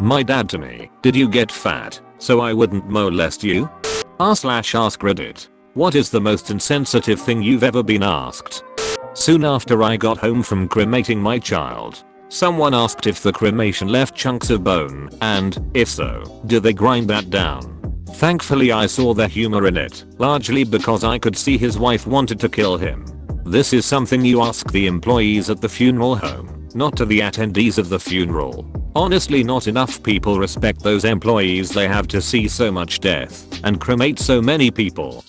My dad to me, did you get fat so I wouldn't molest you? r/AskReddit. What is the most insensitive thing you've ever been asked? Soon after I got home from cremating my child, someone asked if the cremation left chunks of bone, and, if so, did they grind that down? Thankfully I saw the humor in it, largely because I could see his wife wanted to kill him. This is something you ask the employees at the funeral home, not to the attendees of the funeral. Honestly, not enough people respect those employees. They have to see so much death and cremate so many people.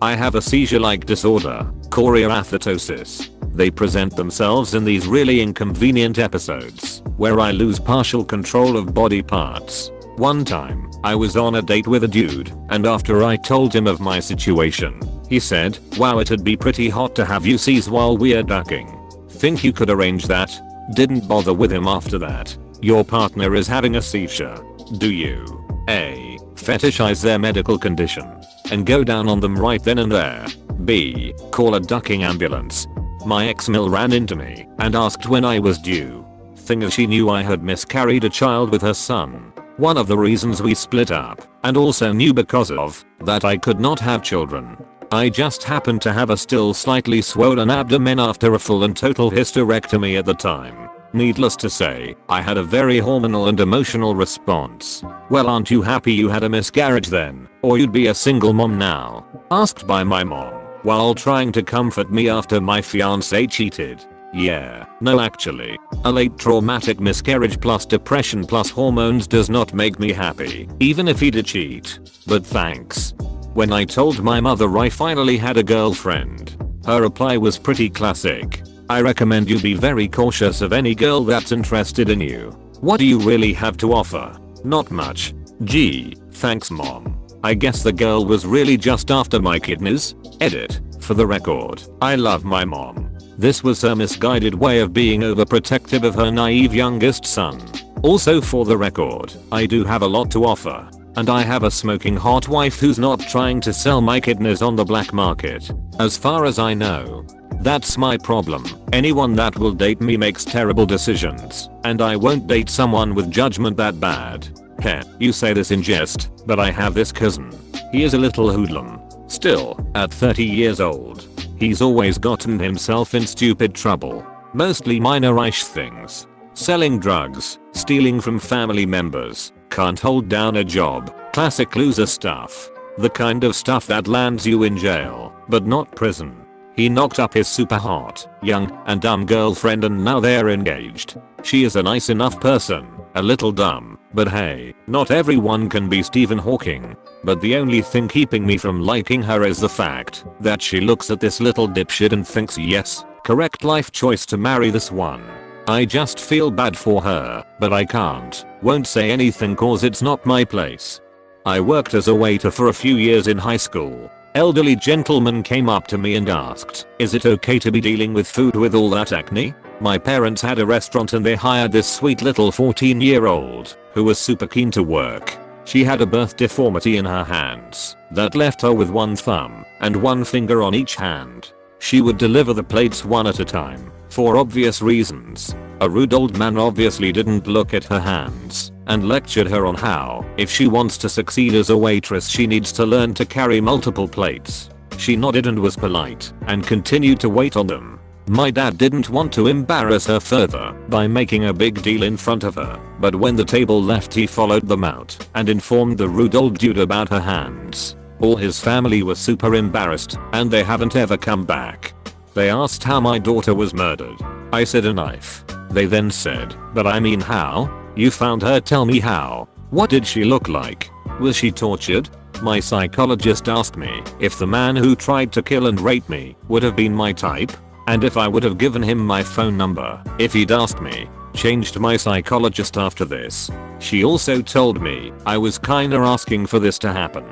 I have a seizure-like disorder, choreoathetosis. They present themselves in these really inconvenient episodes where I lose partial control of body parts. One time, I was on a date with a dude, and after I told him of my situation, he said, "Wow, it'd be pretty hot to have you seize while we're ducking. Think you could arrange that?" Didn't bother with him after that. Your partner is having a seizure. Do you A. fetishize their medical condition and go down on them right then and there? B. call a ducking ambulance? My ex-mill ran into me and asked when I was due. Thing is, she knew I had miscarried a child with her son. One of the reasons we split up, and also knew because of that I could not have children. I just happened to have a still slightly swollen abdomen after a full and total hysterectomy at the time. Needless to say, I had a very hormonal and emotional response. "Well, aren't you happy you had a miscarriage then, or you'd be a single mom now?" asked by my mom, while trying to comfort me after my fiance cheated. Yeah, no actually. A late traumatic miscarriage plus depression plus hormones does not make me happy, even if he did cheat. But thanks. When I told my mother I finally had a girlfriend, her reply was pretty classic. "I recommend you be very cautious of any girl that's interested in you. What do you really have to offer? Not much. Gee, thanks mom. I guess the girl was really just after my kidneys." Edit. For the record, I love my mom. This was her misguided way of being overprotective of her naive youngest son. Also, for the record, I do have a lot to offer. And I have a smoking hot wife who's not trying to sell my kidneys on the black market. As far as I know. That's my problem. Anyone that will date me makes terrible decisions, and I won't date someone with judgment that bad. Heh, you say this in jest, but I have this cousin. He is a little hoodlum. Still, at 30 years old, he's always gotten himself in stupid trouble. Mostly minor-ish things. Selling drugs, stealing from family members, can't hold down a job, classic loser stuff. The kind of stuff that lands you in jail, but not prison. He knocked up his super hot, young, and dumb girlfriend and now they're engaged. She is a nice enough person, a little dumb, but hey, not everyone can be Stephen Hawking. But the only thing keeping me from liking her is the fact that she looks at this little dipshit and thinks, yes, correct life choice to marry this one. I just feel bad for her, but I can't, won't say anything cause it's not my place. I worked as a waiter for a few years in high school. Elderly gentleman came up to me and asked, "Is it okay to be dealing with food with all that acne?" My parents had a restaurant and they hired this sweet little 14-year-old who was super keen to work. She had a birth deformity in her hands that left her with one thumb and one finger on each hand. She would deliver the plates one at a time, for obvious reasons. A rude old man obviously didn't look at her hands and lectured her on how, if she wants to succeed as a waitress, she needs to learn to carry multiple plates. She nodded and was polite and continued to wait on them. My dad didn't want to embarrass her further by making a big deal in front of her, but when the table left he followed them out and informed the rude old dude about her hands. All his family was super embarrassed and they haven't ever come back. They asked how my daughter was murdered. I said a knife. They then said, "But I mean how? You found her, tell me how. What did she look like? Was she tortured?" My psychologist asked me if the man who tried to kill and rape me would have been my type, and if I would have given him my phone number if he'd asked me. Changed my psychologist after this. She also told me I was kinda asking for this to happen.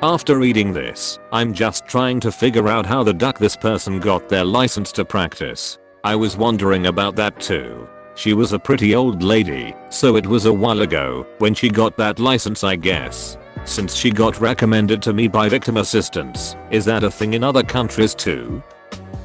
After reading this, I'm just trying to figure out how the duck this person got their license to practice. I was wondering about that too. She was a pretty old lady, so it was a while ago when she got that license, I guess. Since she got recommended to me by victim assistants, is that a thing in other countries too?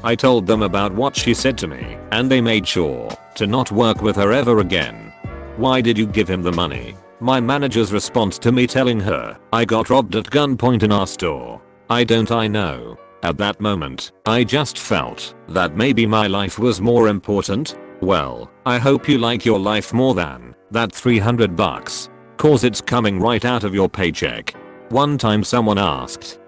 I told them about what she said to me, and they made sure to not work with her ever again. Why did you give him the money? My manager's response to me telling her I got robbed at gunpoint in our store. I know. At that moment, I just felt that maybe my life was more important. Well, I hope you like your life more than that $300, cause it's coming right out of your paycheck. One time someone asked,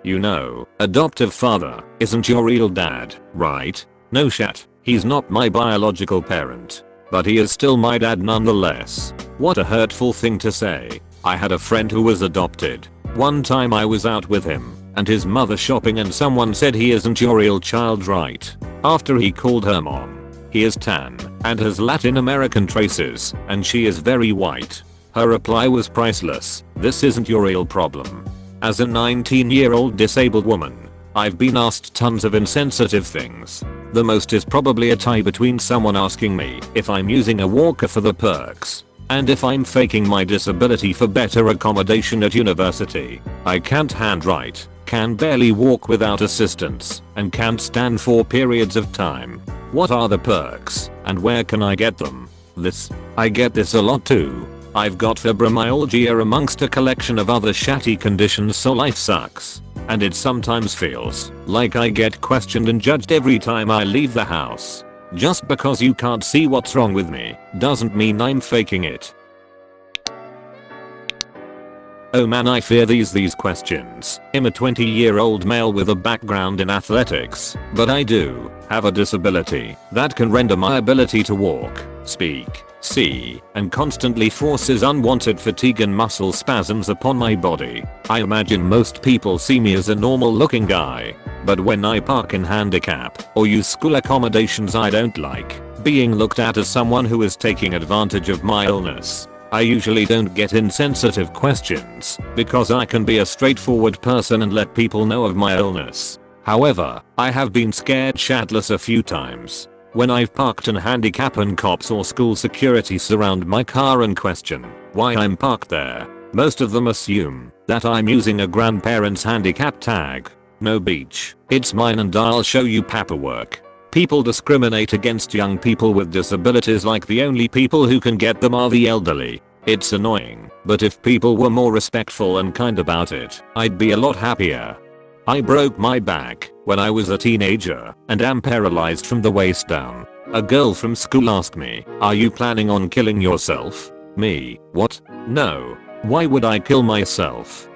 adoptive father isn't your real dad, right? No shit, he's not my biological parent. But he is still my dad nonetheless. What a hurtful thing to say. I had a friend who was adopted. One time I was out with him and his mother shopping and someone said he isn't your real child, right? After he called her mom. He is tan and has Latin American traces and she is very white. Her reply was priceless. This isn't your real problem. As a 19-year-old disabled woman, I've been asked tons of insensitive things. The most is probably a tie between someone asking me if I'm using a walker for the perks and if I'm faking my disability for better accommodation at university. I can't handwrite, can barely walk without assistance, and can't stand for periods of time. What are the perks and where can I get them? I get this a lot too. I've got fibromyalgia amongst a collection of other shatty conditions, so life sucks. And it sometimes feels like I get questioned and judged every time I leave the house. Just because you can't see what's wrong with me doesn't mean I'm faking it. Oh man, I fear these questions. I'm a 20-year-old male with a background in athletics, but I do have a disability that can render my ability to walk, speak, see, and constantly forces unwanted fatigue and muscle spasms upon my body. I imagine most people see me as a normal looking guy, but when I park in handicap or use school accommodations I don't like being looked at as someone who is taking advantage of my illness. I usually don't get insensitive questions because I can be a straightforward person and let people know of my illness. However, I have been scared shitless a few times when I've parked in handicap and cops or school security surround my car and question why I'm parked there. Most of them assume that I'm using a grandparent's handicap tag. No beach, it's mine and I'll show you paperwork. People discriminate against young people with disabilities like the only people who can get them are the elderly. It's annoying, but if people were more respectful and kind about it, I'd be a lot happier. I broke my back when I was a teenager and am paralyzed from the waist down. A girl from school asked me, "Are you planning on killing yourself?" Me, what? No. Why would I kill myself?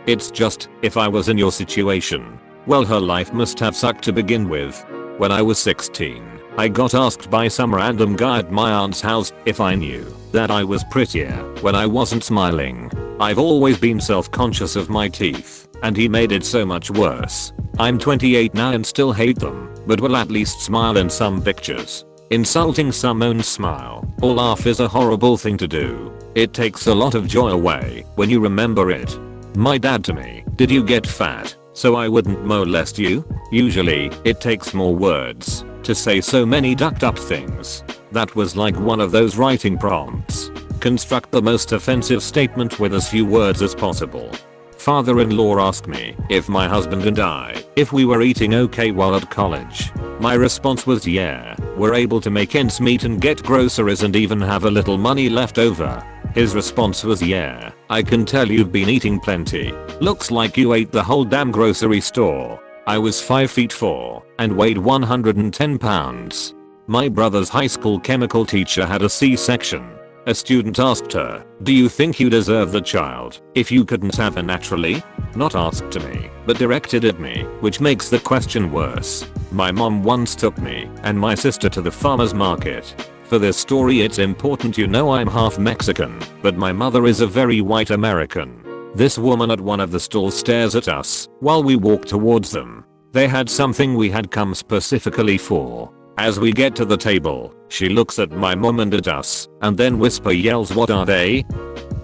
It's just, if I was in your situation. Well, her life must have sucked to begin with. When I was 16, I got asked by some random guy at my aunt's house if I knew that I was prettier when I wasn't smiling. I've always been self-conscious of my teeth, and he made it so much worse. I'm 28 now and still hate them, but will at least smile in some pictures. Insulting someone's smile or laugh is a horrible thing to do. It takes a lot of joy away when you remember it. My dad to me, "Did you get fat so I wouldn't molest you?" Usually, it takes more words to say so many ducked up things. That was like one of those writing prompts. Construct the most offensive statement with as few words as possible. Father-in-law asked me if my husband and I, if we were eating okay while at college. My response was yeah, we're able to make ends meet and get groceries and even have a little money left over. His response was yeah, I can tell you've been eating plenty. Looks like you ate the whole damn grocery store. I was 5'4" and weighed 110 pounds. My brother's high school chemical teacher had a C-section. A student asked her, "Do you think you deserve the child if you couldn't have her naturally?" Not asked to me, but directed at me, which makes the question worse. My mom once took me and my sister to the farmer's market. For this story it's important you know I'm half Mexican, but my mother is a very white American. This woman at one of the stalls stares at us while we walk towards them. They had something we had come specifically for. As we get to the table, she looks at my mom and at us, and then yells, "What are they?"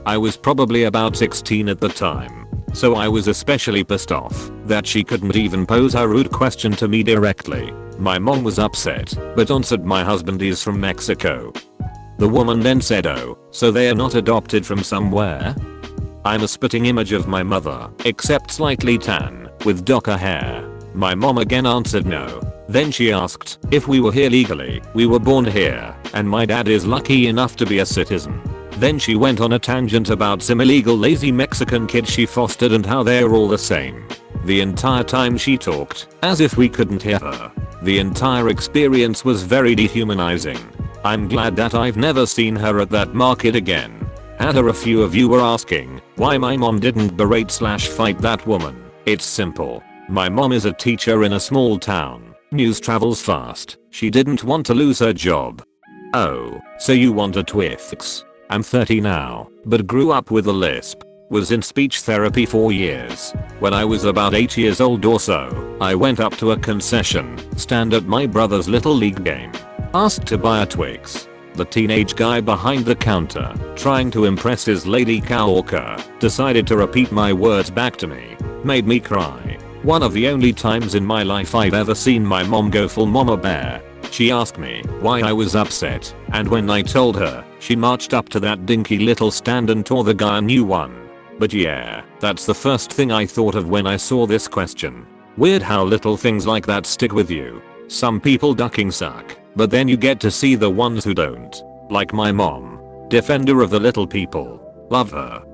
I was probably about 16 at the time, so I was especially pissed off that she couldn't even pose her rude question to me directly. My mom was upset, but answered, "My husband is from Mexico." The woman then said, "Oh, so they are not adopted from somewhere?" I'm a spitting image of my mother, except slightly tan, with darker hair. My mom again answered no. Then she asked if we were here legally. We were born here, and my dad is lucky enough to be a citizen. Then she went on a tangent about some illegal lazy Mexican kids she fostered and how they're all the same. The entire time she talked, as if we couldn't hear her. The entire experience was very dehumanizing. I'm glad that I've never seen her at that market again. Had her. A few of you were asking why my mom didn't berate/fight that woman. It's simple. My mom is a teacher in a small town. News travels fast. She didn't want to lose her job. Oh, so you want a Twix? I'm 30 now, but grew up with a lisp. Was in speech therapy for years. When I was about 8 years old or so, I went up to a concession stand at my brother's little league game. Asked to buy a Twix. The teenage guy behind the counter, trying to impress his lady coworker, decided to repeat my words back to me. Made me cry. One of the only times in my life I've ever seen my mom go full mama bear. She asked me why I was upset, and when I told her, she marched up to that dinky little stand and tore the guy a new one. But yeah, that's the first thing I thought of when I saw this question. Weird how little things like that stick with you. Some people ducking suck, but then you get to see the ones who don't. Like my mom. Defender of the little people. Love her.